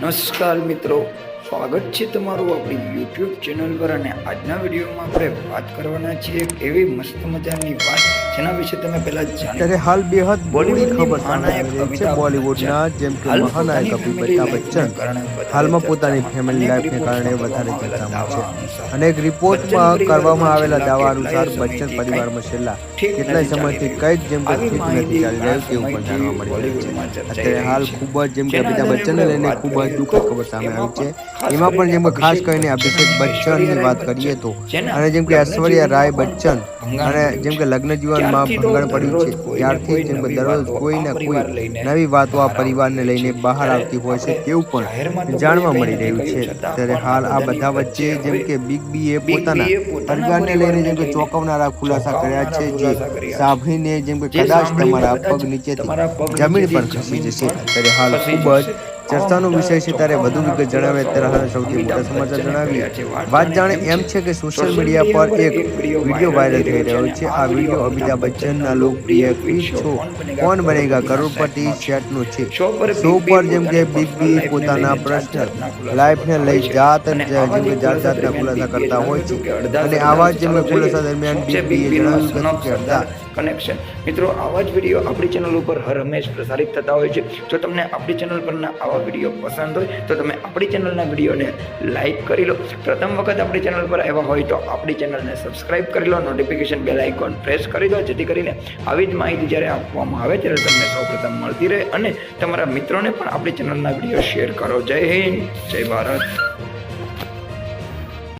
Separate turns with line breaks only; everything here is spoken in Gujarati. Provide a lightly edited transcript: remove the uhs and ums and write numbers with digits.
નમસ્કાર મિત્રો, સ્વાગત છે તમારું આપણી યુટ્યુબ ચેનલ પર। અને આજના વિડીયોમાં આપણે વાત કરવાના છીએ એવી મસ્ત મજાની વાત જેના વિશે તમે પહેલા
ત્યારે હાલ બેહદ બુરી ખબર સામે આવી રહી છે બોલિવૂડના જેમ કે મહાનાયક અમિતાભ બચ્ચન હાલમાં પોતાની ફેમિલી લાઈફને કારણે વધારે ચર્ચામાં છે। અનેક રિપોર્ટમાં કરવામાં આવેલા દાવા અનુસાર બચ્ચન પરિવારમાં છેલ્લા કેટલાય સમયથી કંઈક જેમ કે ઠીક નથી ચાલી રહ્યું તેવું પણ જાણવા મળી રહ્યું છે। અત્યારે હાલ ખૂબ જ જેમ કે અમિતાભ બચ્ચનને લઈને ખૂબ જ દુઃખદ ખબર સામે આવી છે। એમાં પણ જેમ કે ખાસ કરીને અભિષેક બચ્ચનની વાત કરીએ તો અને જેમ કે ઐશ્વર્યા રાય બચ્ચન અને જેમ કે લગ્ન જીવનમાં ભંગાણ પડ્યું છે ત્યારથી જેમ કે દરરોજ કોઈ ને કોઈ નવી વાતો આ પરિવારને લઈને બહાર આવતી હોય છે તેવું પણ જાણવા મળી રહ્યું છે। ત્યારે હાલ આ બધા વચ્ચે જેમ કે બિગ બીએ પોતાના પરિવારને લઈને જેમ કે ચોંકાવનારા ખુલાસા કર્યા છે જે સાંભળીને જેમ કે કદાચ તમારા પગ નીચેથી જમીન પર ખસી જશે। ત્યારે હાલ ખૂબ જ ચર્ચાનો વિષય છે। ત્યારે વધુ વિગત જણાવે ત્યારે હાલ સૌથી મોટા સમાચાર જણાવીએ। વાત જાણે એમ છે કે સોશિયલ મીડિયા પર એક વિડીયો વાયરલ થઈ રહ્યો છે। આ વિડીયો અમિતાભ બચ્ચનના લોકપ્રિય ક્વિઝ શો કોણ બનેગા કરોડપતિ સેટનો છે। શો પર જેમ કે બિગ બી પોતાના પર્સનલ લાઈફને લઈ જેમ કે જાતના ખુલાસા કરતા હોય છે અને આવા જેમ કે ખુલાસા દરમિયાન બિગ બીએ જણાવ્યું હતું કે અડધા
કનેક્શન મિત્રો આવા જ વિડીયો આપણી ચેનલ ઉપર હર હંમેશ પ્રસારિત થતા હોય છે। જો તમને આપણી ચેનલ પરના આવા વિડીયો પસંદ હોય તો તમે આપણી ચેનલના વિડીયોને લાઈક કરી લો। પ્રથમ વખત આપણી ચેનલ પર આવ્યા હોય તો આપણી ચેનલને સબસ્ક્રાઇબ કરી લો, નોટિફિકેશન બેલ આઇકોન પ્રેસ કરી દો જેથી કરીને આવી જ માહિતી જ્યારે આપવામાં આવે ત્યારે તમને સૌપ્રથમ મળતી રહે અને તમારા મિત્રોને પણ આપણી ચેનલના વિડીયો શેર કરો। જય હિન્દ, જય ભારત।